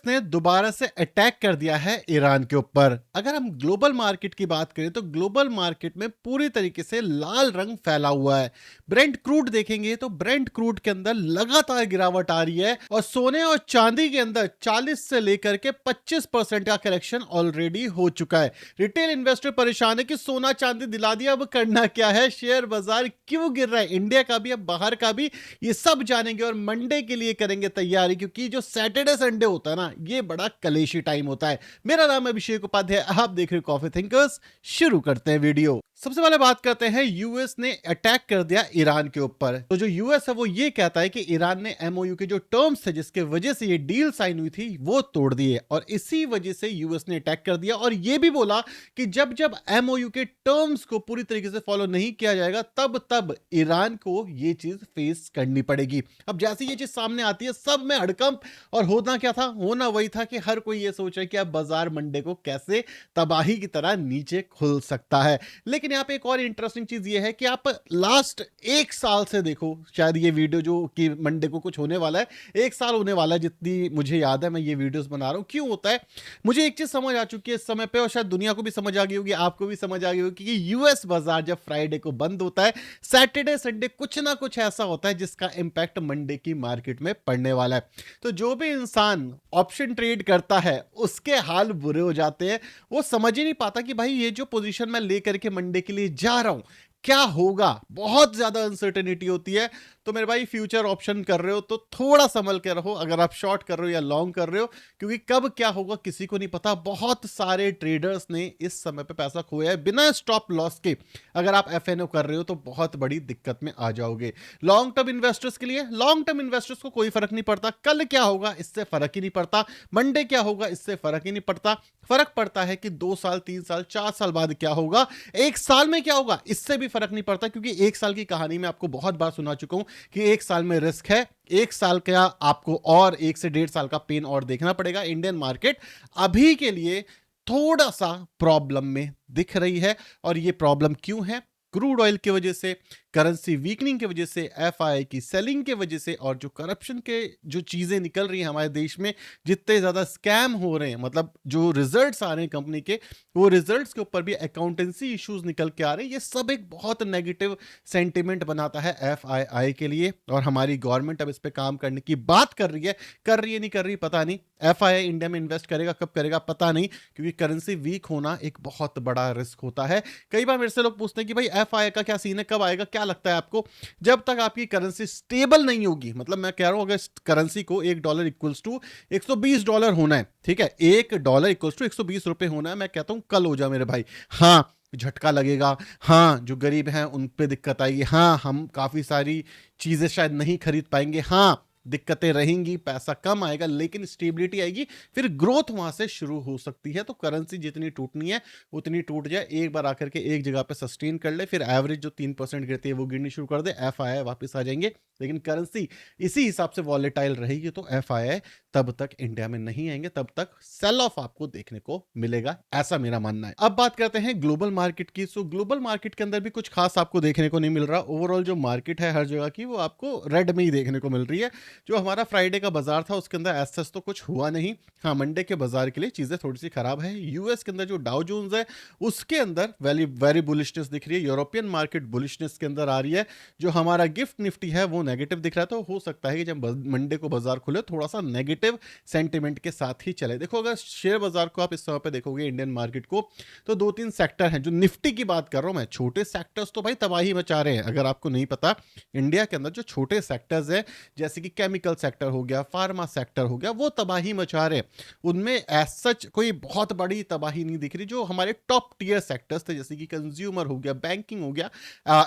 ने दोबारा से अटैक कर दिया है ईरान के ऊपर। अगर हम ग्लोबल मार्केट की बात करें तो ग्लोबल मार्केट में पूरी तरीके से लाल रंग फैला हुआ है। ब्रेंट क्रूड देखेंगे तो ब्रेंट क्रूड के अंदर लगातार गिरावट आ रही है और सोने और चांदी के अंदर 40 से लेकर के 25% का करेक्शन ऑलरेडी हो चुका है। रिटेल इन्वेस्टर परेशान है कि सोना चांदी दिला दिया, अब करना क्या है, शेयर बाजार क्यों गिर रहा है, इंडिया का भी अब बाहर का भी, ये सब जानेंगे और मंडे के लिए करेंगे तैयारी, क्योंकि जो सैटरडे संडे होता है ना, ये बड़ा कलेशी टाइम होता है। मेरा नाम है अभिषेक उपाध्याय, आप देख रहे हो कॉफी थिंकर्स। शुरू करते हैं वीडियो। सबसे पहले बात करते हैं, यूएस ने अटैक कर दिया ईरान के ऊपर। तो जो यूएस है वो ये कहता है कि ईरान ने एमओयू के जो टर्म्स थे जिसके वजह से ये डील साइन हुई थी वो तोड़ दिए और इसी वजह से यूएस ने अटैक कर दिया। और ये भी बोला कि जब जब एमओयू के टर्म्स को पूरी तरीके से फॉलो नहीं किया जाएगा तब तब ईरान को ये चीज फेस करनी पड़ेगी। अब जैसे ये चीज सामने आती है सब में हड़कंप, और होना क्या था, होना वही था कि हर कोई ये सोच रहा है कि अब बाजार मंडे को कैसे तबाही की तरह नीचे खुल सकता है। लेकिन यहाँ पे एक और इंटरेस्टिंग चीज ये है कि आप लास्ट एक साल से देखो, शायद ये वीडियो जो कि मंडे को कुछ होने वाला है, एक साल होने वाला है जितनी मुझे याद है, मैं ये वीडियोस बना रहा हूं। क्यों होता है, मुझे एक चीज समझ आ चुकी है इस समय पे, और शायद दुनिया को भी समझ आ गई होगी, आपको भी समझ आ गई होगी कि यूएस बाजार जब फ्राइडे को बंद होता है, सैटरडे संडे कुछ ना कुछ ऐसा होता है जिसका इंपैक्ट मंडे की मार्केट में पड़ने वाला है। तो जो भी इंसान ऑप्शन ट्रेड करता है उसके हाल बुरे हो जाते हैं। वो समझ ही नहीं पाता कि भाई ये जो पोजीशन मैं लेकर के मंडे के लिए जा रहा हूं क्या होगा, बहुत ज्यादा अनसर्टेनिटी होती है। तो मेरे भाई फ्यूचर ऑप्शन कर रहे हो तो थोड़ा संभल के रहो, अगर आप शॉर्ट कर रहे हो या लॉन्ग कर रहे हो, क्योंकि कब क्या होगा किसी को नहीं पता। बहुत सारे ट्रेडर्स ने इस समय पे पैसा खोया है बिना स्टॉप लॉस के। अगर आप एफएनओ कर रहे हो तो बहुत बड़ी दिक्कत में आ जाओगे। लॉन्ग टर्म इन्वेस्टर्स के लिए, लॉन्ग टर्म इन्वेस्टर्स को कोई फर्क नहीं पड़ता, कल क्या होगा इससे फर्क ही नहीं पड़ता, मंडे क्या होगा इससे फर्क ही नहीं पड़ता। फर्क पड़ता है कि 2 साल 3 साल 4 साल बाद क्या होगा, एक साल में क्या होगा इससे भी फर्क नहीं पड़ता। क्योंकि एक साल की कहानी में आपको बहुत बार सुना चुका हूं कि एक साल में रिस्क है, एक साल का आपको और 1 से 1.5 साल का पेन और देखना पड़ेगा। इंडियन मार्केट अभी के लिए थोड़ा सा प्रॉब्लम में दिख रही है, और ये प्रॉब्लम क्यों है, क्रूड ऑयल की वजह से, करेंसी वीकनिंग की वजह से, एफआई की सेलिंग की वजह से, और जो करप्शन के जो चीजें निकल रही हैं हमारे देश में, जितने ज्यादा स्कैम हो रहे हैं, मतलब जो रिजल्ट्स आ रहे हैं कंपनी के, वो रिजल्ट्स के ऊपर भी अकाउंटेंसी इश्यूज निकल के आ रहे हैं। ये सब एक बहुत नेगेटिव सेंटिमेंट बनाता है एफआईआई के लिए, और हमारी गवर्नमेंट अब इस पे काम करने की बात कर रही है, नहीं कर रही पता नहीं। एफआईआई इंडिया में इन्वेस्ट करेगा, कब करेगा पता नहीं, क्योंकि करेंसी वीक होना एक बहुत बड़ा रिस्क होता है। कई बार मेरे से लोग पूछते हैं कि भाई एफआईआई का क्या सीन है, कब आएगा, क्या लगता है आपको? जब तक आपकी करेंसी स्टेबल नहीं होगी, मतलब मैं कह रहा हूं अगर करेंसी को $1 इक्वल्स टू $120 होना है, ठीक है, $1 इक्वल्स टू 120 रुपए होना है, मैं कहता हूं कल हो जाए मेरे भाई। हाँ, झटका लगेगा, हाँ जो गरीब हैं उन पे दिक्कत आएगी, हाँ हम काफी सारी चीजें शायद नहीं खरीद पाएंगे, हाँ दिक्कतें रहेंगी, पैसा कम आएगा, लेकिन स्टेबिलिटी आएगी, फिर ग्रोथ वहां से शुरू हो सकती है। तो करेंसी जितनी टूटनी है उतनी टूट जाए, एक बार आकर के एक जगह पे सस्टेन कर ले, फिर एवरेज जो 3% गिरती है वो गिरनी शुरू कर दे, एफआईआई वापस आ जाएंगे। लेकिन करेंसी इसी हिसाब से वॉलेटाइल रहेगी तो एफआईआई तब तक इंडिया में नहीं आएंगे, तब तक सेल ऑफ आपको देखने को मिलेगा, ऐसा मेरा मानना है। अब बात करते हैं ग्लोबल मार्केट की। सो ग्लोबल मार्केट के अंदर भी कुछ खास आपको देखने को नहीं मिल रहा। ओवरऑल जो मार्केट है हर जगह की, वो आपको रेड में ही देखने को मिल रही है। जो हमारा फ्राइडे का बाजार था उसके अंदर एसेस तो कुछ हुआ नहीं। हाँ, मंडे के बाजार के लिए चीजें थोड़ी सी खराब है। यूएस के अंदर जो डाउ जोन्स है उसके अंदर वेरी वेरी बुलिशनेस दिख रही है, यूरोपियन मार्केट बुलिशनेस के अंदर आ रही है। जो हमारा गिफ्ट निफ्टी है वो नेगेटिव दिख रहा है, तो हो सकता है कि जब मंडे को बाजार खुले थोड़ा सा नेगेटिव सेंटिमेंट के साथ ही चले। देखो, अगर शेयर बाजार को आप इस समय पे देखोगे, इंडियन मार्केट को, तो 2-3 सेक्टर हैं। जो निफ्टी की बात कर रहा हूं मैं, छोटे सेक्टर्स तो भाई तबाही मचा रहे हैं। अगर आपको नहीं पता, इंडिया के अंदर जो छोटे सेक्टर्स हैं जैसे कि केमिकल सेक्टर हो गया, फार्मा सेक्टर हो गया, वो तबाही मचा रहे हैं। उनमें एज सच कोई बहुत बड़ी तबाही नहीं दिख रही। जो हमारे टॉप टीयर सेक्टर्स थे जैसे कि कंज्यूमर हो गया, बैंकिंग हो गया,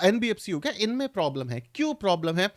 एनबीएफसी हो गया, इनमें प्रॉब्लम है। क्यों प्रॉब्लम है?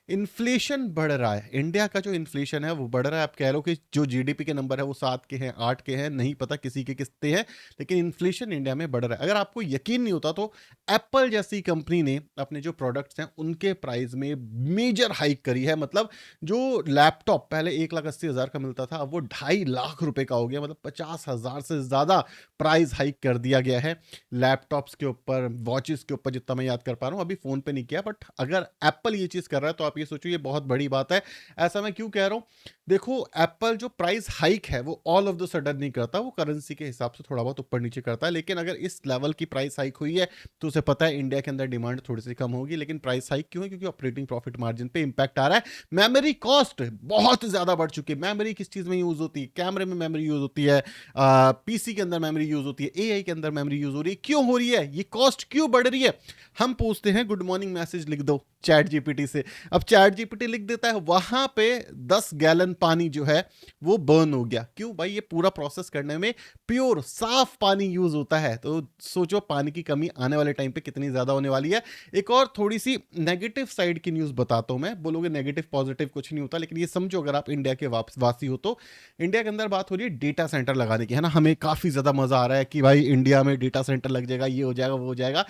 इन्फ्लेशन बढ़ रहा है। इंडिया का जो इन्फ्लेशन है वो बढ़ रहा है। आप कह लो कि जो जीडीपी के नंबर है वो 7 के हैं, 8 के हैं, नहीं पता किसी के कितने हैं, लेकिन इन्फ्लेशन इंडिया में बढ़ रहा है। अगर आपको यकीन नहीं होता तो एप्पल जैसी कंपनी ने अपने जो प्रोडक्ट्स हैं उनके प्राइस में मेजर हाइक करी है। मतलब जो लैपटॉप पहले 1,80,000 का मिलता था, अब वो 2.5 लाख रुपए का हो गया। मतलब 50,000 से ज्यादा प्राइस हाइक कर दिया गया है लैपटॉप्स के ऊपर, वॉचेस के ऊपर, जितना मैं याद कर पा रहा हूँ। अभी फोन पे नहीं किया, बट अगर एप्पल ये चीज कर रहा है तो आप ये सोचो ये बहुत बड़ी बात है। ऐसा मैं क्यों कह रहा हूं? देखो, एप्पल जो प्राइस हाइक है वो ऑल ऑफ द सडन नहीं करता, वो करेंसी के हिसाब से थोड़ा बहुत ऊपर नीचे करता है। लेकिन अगर इस लेवल की प्राइस हाइक हुई है तो उसे पता है इंडिया के अंदर डिमांड थोड़ी सी कम होगी। लेकिन प्राइस हाइक क्यों है? क्योंकि ऑपरेटिंग प्रॉफिट मार्जिन पे इंपैक्ट आ रहा है। मेमोरी कॉस्ट बहुत ज्यादा बढ़ चुकी है। मेमोरी किस चीज में यूज होती है? कैमरे में मेमोरी यूज होती है, पीसी के अंदर मेमोरी यूज होती है, एआई के अंदर मेमोरी यूज हो रही है। क्यों हो रही है ये कॉस्ट, क्यों बढ़ रही है? हम पूछते हैं गुड मॉर्निंग मैसेज लिख दो चैट जीपीटी से। अब चैट जीपीटी लिख देता है, वहां पे 10 गैलन पानी जो है वो बर्न हो गया। क्यों भाई? ये पूरा प्रोसेस करने में प्योर साफ पानी यूज होता है। तो सोचो पानी की कमी आने वाले टाइम पे कितनी ज्यादा होने वाली है। एक और थोड़ी सी नेगेटिव साइड की न्यूज बताता हूं मैं। बोलोगे नेगेटिव पॉजिटिव कुछ नहीं होता, लेकिन ये समझो अगर आप इंडिया के वासी हो तो इंडिया के अंदर बात हो रही है डेटा सेंटर लगाने की, है ना। हमें काफी ज्यादा मजा आ रहा है कि भाई इंडिया में डेटा सेंटर लग जाएगा, ये हो जाएगा, वो हो जाएगा।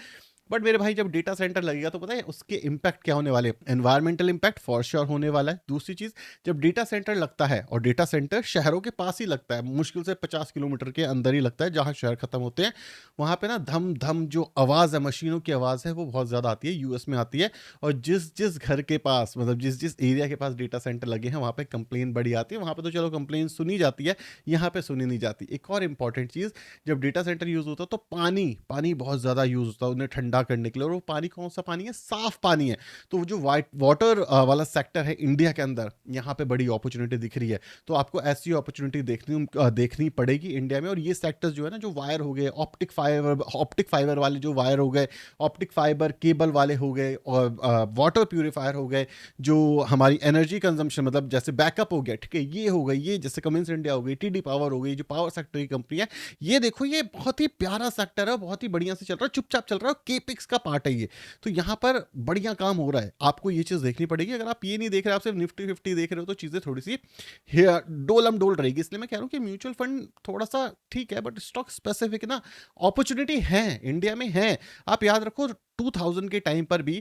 बट मेरे भाई, जब डेटा सेंटर लगेगा तो पता है उसके इंपैक्ट क्या होने वाले? एनवायरमेंटल इंपैक्ट फॉर श्योर होने वाला है। दूसरी चीज, जब डेटा सेंटर लगता है, और डेटा सेंटर शहरों के पास ही लगता है, मुश्किल से 50 किलोमीटर के अंदर ही लगता है जहां शहर खत्म होते हैं, वहां पे ना धम धम जो आवाज है, मशीनों की आवाज है, वो बहुत ज्यादा आती है। यूएस में आती है। और जिस जिस घर के पास, मतलब जिस जिस एरिया के पास डेटा सेंटर लगे हैं, वहां पे कंप्लेन बड़ी आती है। वहां पे तो चलो कंप्लेन सुनी जाती है, यहाँ पे सुनी नहीं जाती। एक और इंपॉर्टेंट चीज, जब डेटा सेंटर यूज होता है तो पानी पानी बहुत ज्यादा यूज होता है उन्हें ठंडा करने के लिए। और वो पानी कौन सा पानी है? साफ पानी है। तो वो जो वाइट वाटर वाला सेक्टर है इंडिया के अंदर, यहाँ पे बड़ी अपॉर्चुनिटी दिख रही है। तो आपको ऐसी अपॉर्चुनिटी देखनी पड़ेगी इंडिया में। और ये सेक्टर्स जो है ना, जो वायर हो गए, ऑप्टिक फाइबर वाले जो वायर हो गए, ऑप्टिक फाइबर केबल वाले हो गए, और वाटर प्यूरिफायर हो गए, जो हमारी एनर्जी कंजम्पशन, मतलब जैसे बैकअप हो गया, ठीक है, ये हो गई, ये जैसे कमिंस इंडिया हो गई, टीडी पावर हो गई, जो पावर सेक्टर की कंपनी है, ये देखो ये बहुत ही प्यारा सेक्टर है, बहुत ही बढ़िया से चल रहा है, चुपचाप चल रहा है, केपिक्स का पार्ट है ये। तो यहाँ पर बढ़िया काम हो रहा है। आपको ये चीज देखनी पड़ेगी। अगर आप ये नहीं देख रहे, आप सिर्फ निफ्टी 50 देख रहे हो, तो चीजें थोड़ी सी डोलम डोल रहेगी। इसलिए मैं कह रहा हूँ कि म्यूचुअल फंड थोड़ा सा ठीक है, बट स्टॉक स्पेसिफिक ना अपॉर्चुनिटी है, इंडिया में है। आप याद रखो 2000 के टाइम पर भी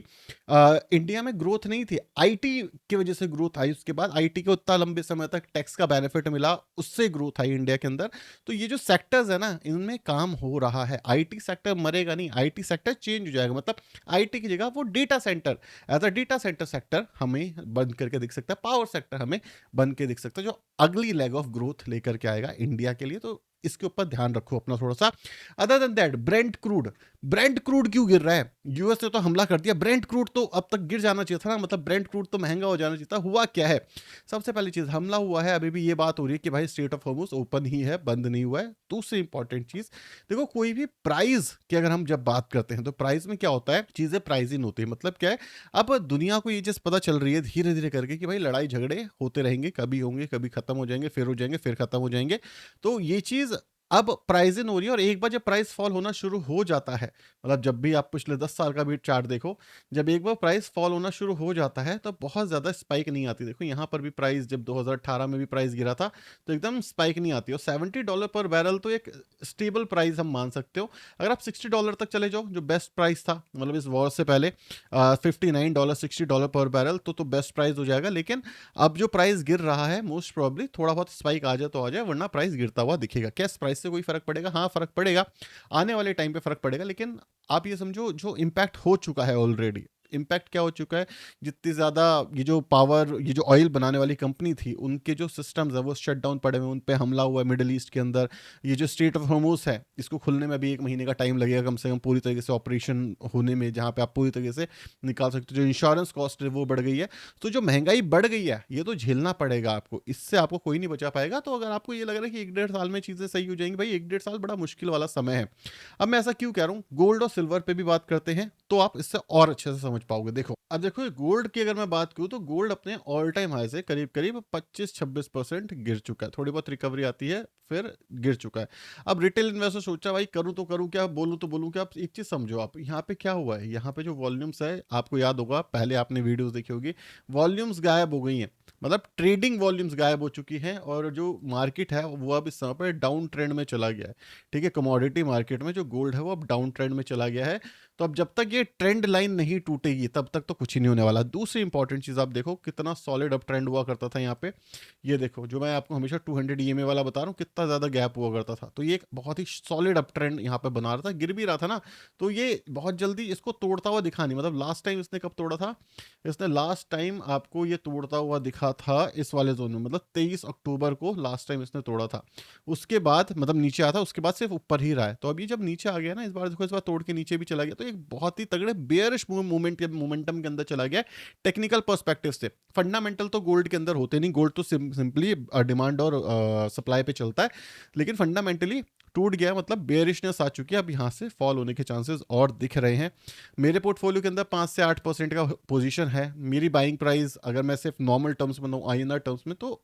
इंडिया में ग्रोथ नहीं थी, आईटी की वजह से ग्रोथ आई। उसके बाद आईटी को उतना लंबे समय तक टैक्स का बेनिफिट मिला, उससे ग्रोथ आई इंडिया के अंदर। तो ये जो सेक्टर्स है ना, इनमें काम हो रहा है। आईटी सेक्टर मरेगा नहीं, आईटी सेक्टर चेंज हो जाएगा। मतलब आईटी की जगह वो data centre, as a data centre sector हमें बंद करके दिख सकता है, पावर सेक्टर हमें बन के दिख सकता है, जो अगली लेग ऑफ ग्रोथ लेकर के आएगा इंडिया के लिए। तो इसके ऊपर ध्यान रखो अपना थोड़ा सा। Other than that, Brent crude क्यों गिर रहा है? यूएस ने तो हमला कर दिया, ब्रेंट क्रूड तो अब तक गिर जाना चाहिए था ना। मतलब ब्रेंट क्रूड तो महंगा हो जाना चाहिए था। हुआ क्या है? सबसे पहली चीज, हमला हुआ है। अभी भी ये बात हो रही है कि भाई स्ट्रेट ऑफ हॉर्मुज ओपन ही है, बंद नहीं हुआ है। दूसरी इंपॉर्टेंट चीज, देखो कोई भी प्राइस की अगर हम जब बात करते हैं तो प्राइस में क्या होता है? चीजें प्राइसिंग होती है। मतलब क्या है? अब दुनिया को ये चीज पता चल रही है धीरे धीरे करके कि भाई लड़ाई झगड़े होते रहेंगे, कभी होंगे, कभी खत्म हो जाएंगे, फिर हो जाएंगे, फिर खत्म हो जाएंगे। तो ये चीज अब प्राइस इन हो रही है। और एक बार जब प्राइस फॉल होना शुरू हो जाता है, मतलब जब भी आप पिछले 10 साल का भी चार्ट देखो, जब एक बार प्राइस फॉल होना शुरू हो जाता है तो बहुत ज्यादा स्पाइक नहीं आती। देखो यहाँ पर भी प्राइस जब 2018 में भी प्राइस गिरा था तो एकदम स्पाइक नहीं आती। और $70 पर बैरल तो एक स्टेबल प्राइस हम मान सकते हो। अगर आप $60 तक चले जाओ, जो बेस्ट प्राइस था, मतलब इस वॉर से पहले $59 $60 पर बैरल, तो बेस्ट प्राइस हो जाएगा। लेकिन अब जो प्राइस गिर रहा है, मोस्ट प्रॉब्ली थोड़ा बहुत स्पाइक आ जाए तो आ जाए, वरना प्राइस गिरता हुआ दिखेगा। क्या इस प्राइस से कोई फर्क पड़ेगा? हाँ, फर्क पड़ेगा, आने वाले टाइम पे फर्क पड़ेगा। लेकिन आप ये समझो जो इंपैक्ट हो चुका है ऑलरेडी, इंपैक्ट क्या हो चुका है? जितनी ज्यादा ये जो पावर, ये जो ऑयल बनाने वाली कंपनी थी, उनके जो सिस्टम्स है वो शट डाउन पड़े हुए, उन पे हमला हुआ है मिडिल ईस्ट के अंदर। ये जो स्ट्रेट ऑफ हॉर्मुज है, इसको खुलने में भी 1 महीने का टाइम लगेगा कम से कम, पूरी तरीके से ऑपरेशन होने में, जहां पे आप पूरी तरीके से निकाल सकते हो। जो इंश्योरेंस कॉस्ट है वो बढ़ गई है। तो जो महंगाई बढ़ गई है, ये तो झेलना पड़ेगा आपको, इससे आपको कोई नहीं बचा पाएगा। तो अगर आपको ये लग रहा है कि 1-1.5 साल में चीजें सही हो जाएंगी, भाई 1-1.5 साल बड़ा मुश्किल वाला समय है। अब मैं ऐसा क्यों कह रहा हूँ? गोल्ड और सिल्वर पे भी बात करते हैं तो आप इससे और अच्छे से समझ पाओगे। देखो, अब देखो गोल्ड की अगर मैं बात करूं तो गोल्ड अपने ऑल टाइम हाई से करीब करीब 25-26% गिर चुका है। थोड़ी बहुत रिकवरी आती है, फिर गिर चुका है। अब रिटेल इन्वेस्टर सोचा भाई करूं तो करूं क्या, बोलूं तो बोलूं क्या। आप एक चीज समझो, आप यहाँ पे क्या हुआ है, यहाँ पे जो वॉल्यूम्स है, आपको याद होगा पहले आपने वीडियोस देखी होगी, वॉल्यूम्स गायब हो गई हैं। मतलब ट्रेडिंग वॉल्यूम्स गायब हो चुकी हैं, और जो मार्केट है वो अब इस समय पर डाउन ट्रेंड में चला गया है। ठीक है, कमोडिटी मार्केट में जो गोल्ड है वो अब डाउन ट्रेंड में चला गया है। तो अब जब तक ये ट्रेंड लाइन नहीं टूटेगी तब तक तो कुछ ही नहीं होने वाला। दूसरी इंपॉर्टेंट चीज, आप देखो कितना सॉलिड अप ट्रेंड हुआ करता था यहाँ पे। ये देखो, जो मैं आपको हमेशा 200 EMA वाला बता रहा हूँ, कितना इतना ज़्यादा गैप हुआ करता था। तो ये एक बहुत ही सॉलिड अप ट्रेंड यहाँ पे बना रहा था, गिर भी रहा था ना, तो ये बहुत जल्दी इसको तोड़ता हुआ दिखा नहीं। मतलब लास्ट टाइम इसने कब तोड़ा था, इसने लास्ट टाइम आपको ये तोड़ता हुआ दिखा था इस वाले जोन में, मतलब 23 अक्टूबर को लास्ट टाइम इसने तोड़ा था। उसके बाद मतलब नीचे आया था, उसके बाद सिर्फ ऊपर ही रहा है। तो अभी जब नीचे आ गया ना, इस बार देखो, इस बार तोड़ के नीचे भी चला गया, तो एक बहुत ही तगड़े बेयरिश मोमेंटम के अंदर चला गया टेक्निकल पर्सपेक्टिव से। फंडामेंटल तो गोल्ड के अंदर होते नहीं, गोल्ड तो सिंपली डिमांड और सप्लाई पे चलता है, लेकिन फंडामेंटली टूट गया, मतलब बेयरिशनेस आ चुकी है। अब यहाँ से फॉल होने के चांसेस और दिख रहे हैं। मेरे पोर्टफोलियो के अंदर 5 से 8% का पोजीशन है। मेरी बाइंग प्राइस अगर मैं सिर्फ नॉर्मल टर्म्स में बताऊँ, INR टर्म्स में, तो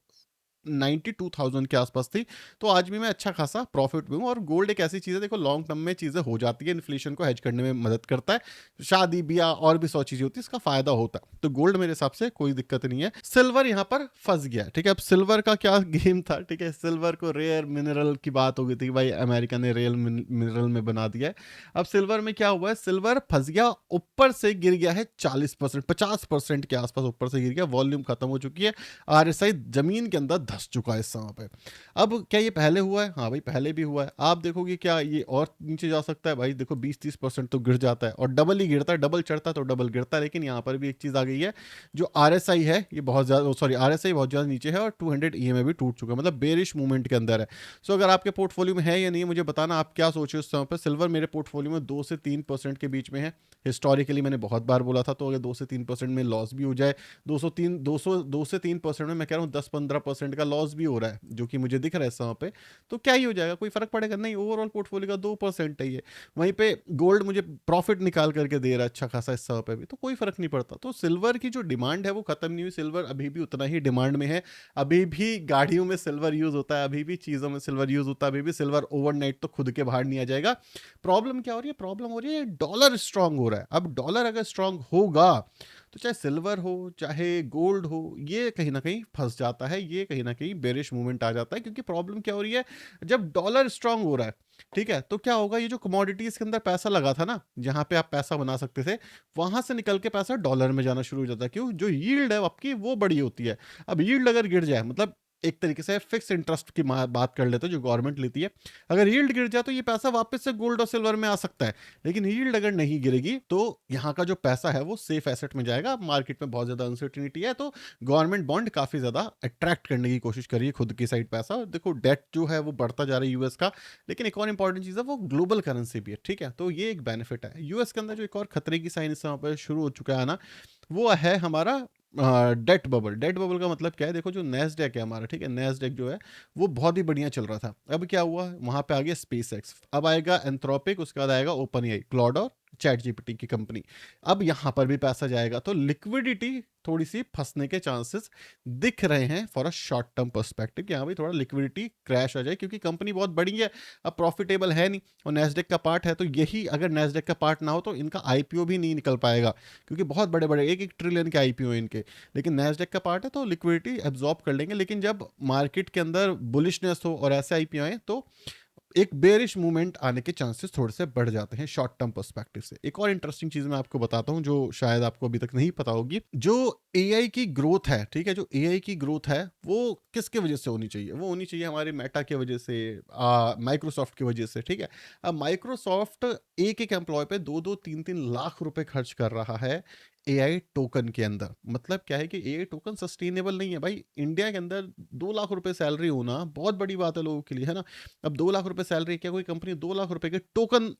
92,000 के आसपास थी। तो आज भी मैं अच्छा खासा प्रॉफिट में हूँ। और गोल्ड एक ऐसी चीज़ है, देखो लॉन्ग टर्म में चीज़ें हो जाती है, इन्फ्लेशन को हेज करने में मदद करता है, शादी ब्याह और भी 100 चीज़ें होती है, इसका फायदा होता है। तो गोल्ड मेरे हिसाब से कोई दिक्कत नहीं है। सिल्वर यहाँ पर फंस गया, ठीक है। अब सिल्वर का क्या गेम था, ठीक है, सिल्वर को रेयर मिनरल की बात हो गई थी, भाई अमेरिका ने रेयर मिनरल में बना दिया है। अब सिल्वर में क्या हुआ है, सिल्वर फंस गया, ऊपर से गिर गया है 40%, 50% के आसपास ऊपर से गिर गया, वॉल्यूम खत्म हो चुकी है, RSI जमीन के अंदर धस चुका है इस समय पे। अब क्या ये पहले हुआ है? हाँ भाई, पहले भी हुआ है। आप देखोगे क्या ये और नीचे जा सकता है? भाई देखो 20-30% तो गिर जाता है, और डबल ही गिरता है, डबल चढ़ता है तो डबल गिरता है। लेकिन यहाँ पर भी एक चीज आ गई है, जो RSI है ये बहुत ज्यादा, सॉरी RSI बहुत ज्यादा नीचे है, और 200 EMA भी टूट चुका है, मतलब बेरिश मूवमेंट के अंदर है। सो अगर आपके पोर्टफोलियो में है या नहीं, मुझे बताना आप क्या सोचे उस समय पर। सिल्वर मेरे पोर्टफोलियो में 2 से 3% के बीच में है। हिस्टोरिकली मैंने बहुत बार बोला था, तो अगर 2 से 3% में लॉस भी हो जाए, 2 से 3% में मैं कह रहा हूँ 10-15% का लॉस भी हो रहा है, जो कि मुझे दिख रहा है इस समय पे, तो क्या ही हो जाएगा, कोई फर्क पड़ेगा नहीं। ओवरऑल पोर्टफोलियो का 2% है ये। वहीं पे गोल्ड मुझे प्रॉफिट निकाल करके दे रहा है अच्छा खासा इस समय पे भी, तो कोई फर्क नहीं पड़ता। तो सिल्वर की जो डिमांड है वो खत्म नहीं हुई, सिल्वर अभी भी उतना ही डिमांड में है। अभी भी गाड़ियों में सिल्वर यूज होता है, अभी भी चीजों में सिल्वर यूज होता है, अभी भी सिल्वर ओवरनाइट तो खुद के बाहर नहीं आ जाएगा। प्रॉब्लम क्या हो रही है? प्रॉब्लम हो रही है डॉलर स्ट्रांग हो रहा है। अब डॉलर अगर स्ट्रांग होगा, तो चाहे सिल्वर हो चाहे गोल्ड हो, ये कहीं ना कहीं फंस जाता है, ये कहीं ना कहीं बेरिश मूवमेंट आ जाता है। क्योंकि प्रॉब्लम क्या हो रही है, जब डॉलर स्ट्रांग हो रहा है, ठीक है, तो क्या होगा, ये जो कमोडिटीज के अंदर पैसा लगा था ना, जहां पे आप पैसा बना सकते थे, वहां से निकल के पैसा डॉलर में जाना शुरू हो जाता है। क्यों? जो यील्ड है आपकी वो बड़ी होती है। अब यील्ड अगर गिर जाए, मतलब एक तरीके से फिक्स इंटरेस्ट की बात कर लेते हैं जो गवर्नमेंट लेती है, अगर यील्ड गिर जाए तो ये पैसा वापस से गोल्ड और सिल्वर में आ सकता है। लेकिन यील्ड अगर नहीं गिरेगी तो यहाँ का जो पैसा है वो सेफ एसेट में जाएगा। मार्केट में बहुत ज्यादा अनसर्टिनिटी है, तो गवर्नमेंट बॉन्ड काफी ज्यादा अट्रैक्ट करने की कोशिश कर रही है खुद की साइड पैसा। देखो डेट जो है वो बढ़ता जा रहा है यूएस का, लेकिन एक और इंपॉर्टेंट चीज है, वो ग्लोबल करेंसी भी है, ठीक है। तो ये एक बेनिफिट है। यूएस के अंदर जो एक और खतरे की साइन इस समय पर शुरू हो चुका है ना, वो है हमारा डेट बबल। डेट बबल का मतलब क्या है? देखो जो नैस्डैक है हमारा, ठीक है, नैस्डैक जो है वो बहुत ही बढ़िया चल रहा था। अब क्या हुआ, वहां पे आ गया स्पेस एक्स, अब आएगा एंथ्रोपिक, उसके बाद आएगा ओपन एआई, क्लॉड और चैट जीपीटी की कंपनी। अब यहां पर भी पैसा जाएगा, तो लिक्विडिटी थोड़ी सी फंसने के चांसेस दिख रहे हैं for a short term perspective, कि हाँ भाई थोड़ा लिक्विडिटी क्रैश आ जाए, क्योंकि कंपनी बहुत बड़ी है, अब प्रॉफिटेबल है नहीं, और नैस्डैक का पार्ट है। तो यही अगर नैस्डैक का पार्ट ना हो तो इनका आईपीओ भी नहीं निकल पाएगा, क्योंकि बहुत बड़े बड़े 1-1 ट्रिलियन के आईपीओ है इनके। लेकिन नैस्डैक का पार्ट है तो लिक्विडिटी एब्जॉर्ब कर लेंगे। लेकिन जब मार्केट के अंदर बुलिशनेस हो और ऐसे आईपीओ आए, तो एक बेरिश मूवमेंट आने के चांसेस थोड़े से बढ़ जाते हैं शॉर्ट टर्म पर्सपेक्टिव से। एक और इंटरेस्टिंग चीज मैं आपको बताता हूं जो शायद आपको अभी तक नहीं पता होगी। जो एआई की ग्रोथ है, ठीक है, जो एआई की ग्रोथ है वो किसके वजह से होनी चाहिए? वो होनी चाहिए हमारे मेटा की वजह से, माइक्रोसॉफ्ट की वजह से, ठीक है। अब माइक्रोसॉफ्ट एक एक एम्प्लॉय पे 2-2, 3-3 लाख रुपए खर्च कर रहा है एआई टोकन के अंदर। मतलब क्या है कि एआई टोकन सस्टेनेबल नहीं है भाई। इंडिया के अंदर 2 लाख रुपए सैलरी होना बहुत बड़ी बात है लोगों के लिए, है ना। अब 2 लाख रुपए सैलरी, क्या कोई कंपनी 2 लाख रुपए के टोकन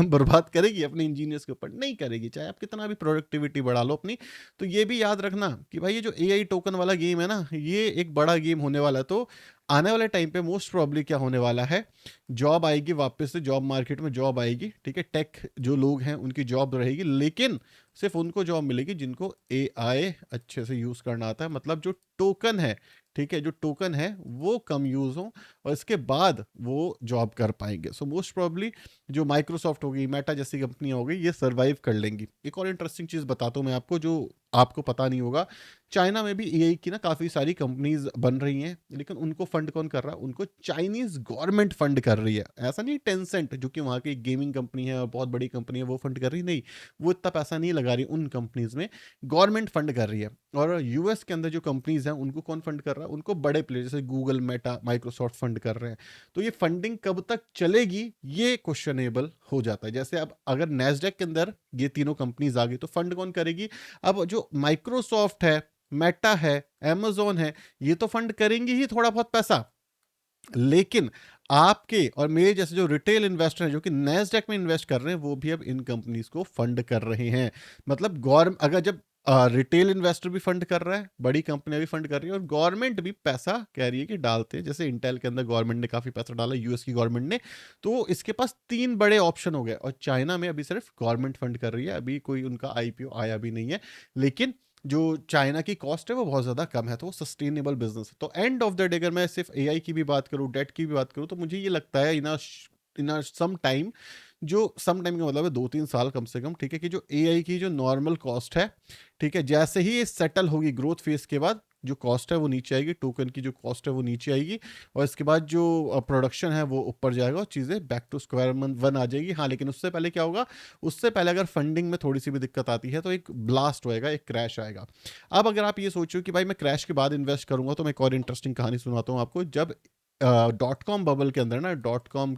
बर्बाद करेगी अपने इंजीनियर्स के ऊपर? नहीं करेगी, चाहे आप कितना भी प्रोडक्टिविटी बढ़ा लो अपनी। तो ये भी याद रखना कि भाई ये जो एआई टोकन वाला गेम है ना, ये एक बड़ा गेम होने वाला है। तो आने वाले टाइम पे मोस्ट प्रॉब्ली क्या होने वाला है, जॉब आएगी, वापस से जॉब मार्केट में जॉब आएगी, ठीक है। टेक जो लोग हैं उनकी जॉब रहेगी, लेकिन सिर्फ उनको जॉब मिलेगी जिनको एआई अच्छे से यूज करना आता है। मतलब जो टोकन है, ठीक है, जो टोकन है वो कम यूज हो, और इसके बाद वो जॉब कर पाएंगे। सो मोस्ट प्रॉब्ली जो माइक्रोसॉफ्ट हो गई, मेटा जैसी कंपनियां हो गई, ये सर्वाइव कर लेंगी। एक और इंटरेस्टिंग चीज बताता हूँ मैं आपको, जो आपको पता नहीं होगा। चाइना में भी एआई की ना काफी सारी कंपनीज बन रही हैं, लेकिन उनको फंड कौन कर रहा है? उनको चाइनीज गवर्नमेंट फंड कर रही है। ऐसा नहीं टेंसेंट जो कि वहाँ की गेमिंग कंपनी है और बहुत बड़ी कंपनी है वो फंड कर रही, नहीं, वो इतना पैसा नहीं लगा रही उन कंपनीज में, गवर्नमेंट फंड कर रही है। और यूएस के अंदर जो कंपनीज हैं उनको कौन फंड कर रहा है? उनको बड़े प्लेयर जैसे गूगल, मेटा, माइक्रोसॉफ्ट फंड कर रहे हैं। तो ये फंडिंग कब तक चलेगी, ये क्वेश्चनेबल हो जाता है। जैसे अब अगर नैस्डैक के अंदर ये तीनों कंपनीज आ गई तो फंड कौन करेगी? अब जो माइक्रोसॉफ्ट है, मेटा है, amazon है, ये तो फंड करेंगी ही थोड़ा बहुत पैसा, लेकिन आपके और मेरे जैसे जो रिटेल इन्वेस्टर हैं जो कि नैस्डैक में इन्वेस्ट कर रहे हैं, वो भी अब इन कंपनीज को फंड कर रहे हैं। मतलब गवर्नमेंट अगर जब रिटेल इन्वेस्टर भी फंड कर रहा है, बड़ी कंपनियां भी फंड कर रही है, और गवर्नमेंट भी पैसा कह रही है कि डालते हैं, जैसे इंटेल के अंदर गवर्नमेंट ने काफी पैसा डाला, यूएस की गवर्नमेंट ने, तो इसके पास तीन बड़े ऑप्शन हो गए। और चाइना में अभी सिर्फ गवर्नमेंट फंड कर रही है, अभी कोई उनका आईपीओ आया भी नहीं है, लेकिन जो चाइना की कॉस्ट है वो बहुत ज़्यादा कम है, तो वो सस्टेनेबल बिजनेस है। तो एंड ऑफ द डे अगर मैं सिर्फ एआई की भी बात करूँ, डेट की भी बात करूँ, तो मुझे ये लगता है इन सम टाइम, जो सम टाइम का मतलब है 2-3 साल कम से कम, ठीक है, कि जो एआई की जो नॉर्मल कॉस्ट है, ठीक है, जैसे ही ये सेटल होगी ग्रोथ फेज के बाद, जो कॉस्ट है वो नीचे आएगी, टोकन की जो कॉस्ट है वो नीचे आएगी, और इसके बाद जो प्रोडक्शन है वो ऊपर जाएगा और चीज़ें बैक टू स्क्वायर वन आ जाएगी। हाँ, लेकिन उससे पहले क्या होगा? उससे पहले अगर फंडिंग में थोड़ी सी भी दिक्कत आती है तो एक ब्लास्ट होएगा, एक क्रैश आएगा। अब अगर आप ये सोचो कि भाई मैं क्रैश के बाद इन्वेस्ट करूंगा, तो मैं एक और इंटरेस्टिंग कहानी सुनाता हूँ आपको। जब डॉट कॉम बबल के अंदर ना, डॉट कॉम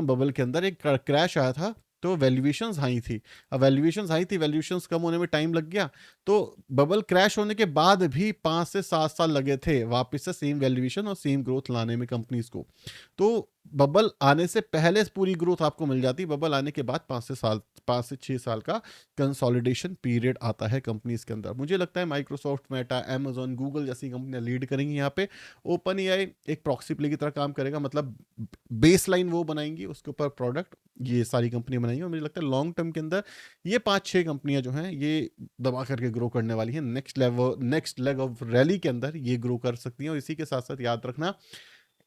बबल के अंदर एक क्रैश आया था, तो वैल्यूएशंस हाई थी। अब वैल्यूएशंस हाई थी, वैल्यूएशंस कम होने में टाइम लग गया, तो बबल क्रैश होने के बाद भी 5 से 7 साल लगे थे वापस से सेम वैल्यूएशन और सेम ग्रोथ लाने में कंपनीज को। तो बबल आने से पहले पूरी ग्रोथ आपको मिल जाती, बबल आने के बाद 5 से 6 साल का कंसोलिडेशन पीरियड आता है कंपनीज के अंदर। मुझे लगता है माइक्रोसॉफ्ट, मेटा, amazon, गूगल जैसी कंपनियां लीड करेंगी यहाँ पे। ओपन एआई एक प्रॉक्सी प्ले की तरह काम करेगा, मतलब बेस लाइन वो बनाएंगी, उसके ऊपर प्रोडक्ट ये सारी कंपनी बनाएंगी, और मुझे लगता है लॉन्ग टर्म के अंदर ये 5-6 कंपनियां जो हैं ये दबा करके ग्रो करने वाली हैं। नेक्स्ट लेग ऑफ रैली के अंदर ये ग्रो कर सकती हैं। और इसी के साथ साथ याद रखना,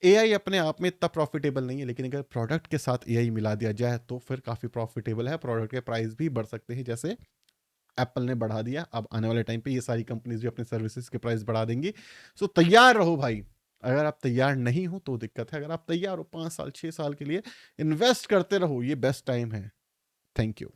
एआई अपने आप में इतना प्रॉफिटेबल नहीं है, लेकिन अगर प्रोडक्ट के साथ एआई मिला दिया जाए तो फिर काफी प्रॉफिटेबल है। प्रोडक्ट के प्राइस भी बढ़ सकते हैं, जैसे एप्पल ने बढ़ा दिया, अब आने वाले टाइम पे ये सारी कंपनीज भी अपने सर्विसेज के प्राइस बढ़ा देंगी। सो तैयार रहो भाई। अगर आप तैयार नहीं हो तो दिक्कत है, अगर आप तैयार हो 5 साल 6 साल के लिए इन्वेस्ट करते रहो, ये बेस्ट टाइम है। Thank you.